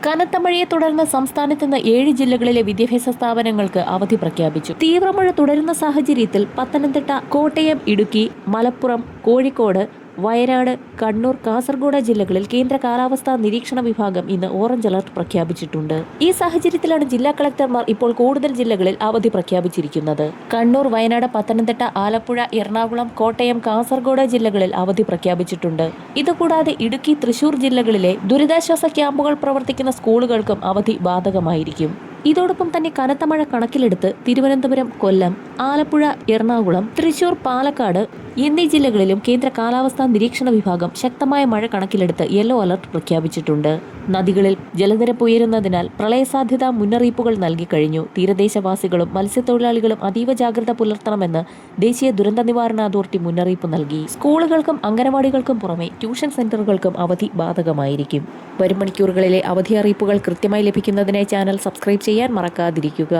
കനത്ത മഴയെ തുടർന്ന് സംസ്ഥാനത്ത് നിന്ന് 7 ജില്ലകളിലെ വിദ്യാഭ്യാസ സ്ഥാപനങ്ങൾക്ക് അവധി പ്രഖ്യാപിച്ചു. തീവ്രമഴ തുടരുന്ന സാഹചര്യത്തിൽ പത്തനംതിട്ട, കോട്ടയം, ഇടുക്കി, മലപ്പുറം, കോഴിക്കോട്, വയനാട്, കണ്ണൂർ, കാസർഗോഡ് ജില്ലകളിൽ കേന്ദ്ര കാലാവസ്ഥാ നിരീക്ഷണ വിഭാഗം ഇന്ന് ഓറഞ്ച് അലർട്ട് പ്രഖ്യാപിച്ചിട്ടുണ്ട്. ഈ സാഹചര്യത്തിലാണ് ജില്ലാ കളക്ടർമാർ ഇപ്പോൾ കൂടുതൽ ജില്ലകളിൽ അവധി പ്രഖ്യാപിച്ചിരിക്കുന്നത്. കണ്ണൂർ, വയനാട്, പത്തനംതിട്ട, ആലപ്പുഴ, എറണാകുളം, കോട്ടയം, കാസർഗോഡ് ജില്ലകളിൽ അവധി പ്രഖ്യാപിച്ചിട്ടുണ്ട്. ഇതുകൂടാതെ ഇടുക്കി, തൃശൂർ ജില്ലകളിലെ ദുരിതാശ്വാസ ക്യാമ്പുകൾ പ്രവർത്തിക്കുന്ന സ്കൂളുകൾക്കും അവധി ബാധകമായിരിക്കും. ഇതോടൊപ്പം തന്നെ കനത്ത മഴ കണക്കിലെടുത്ത് തിരുവനന്തപുരം, കൊല്ലം, ആലപ്പുഴ, എറണാകുളം, തൃശൂർ, പാലക്കാട് എന്നീ ജില്ലകളിലും കേന്ദ്ര കാലാവസ്ഥാ നിരീക്ഷണ വിഭാഗം ശക്തമായ മഴ കണക്കിലെടുത്ത് യെല്ലോ അലർട്ട് പ്രഖ്യാപിച്ചിട്ടുണ്ട്. നദികളിൽ ജലനിരപ്പ് ഉയരുന്നതിനാൽ പ്രളയസാധ്യതാ മുന്നറിയിപ്പുകൾ നൽകിക്കഴിഞ്ഞു. തീരദേശവാസികളും മത്സ്യത്തൊഴിലാളികളും അതീവ ജാഗ്രത പുലർത്തണമെന്ന് ദേശീയ ദുരന്ത നിവാരണ അതോറിറ്റി മുന്നറിയിപ്പ് നൽകി. സ്കൂളുകൾക്കും അംഗനവാടികൾക്കും പുറമെ ട്യൂഷൻ സെന്ററുകൾക്കും അവധി ബാധകമായിരിക്കും. വരും മണിക്കൂറുകളിലെ അവധി അറിയിപ്പുകൾ കൃത്യമായി ലഭിക്കുന്നതിനായി ചാനൽ സബ്സ്ക്രൈബ് ചെയ്യാൻ മറക്കാതിരിക്കുക.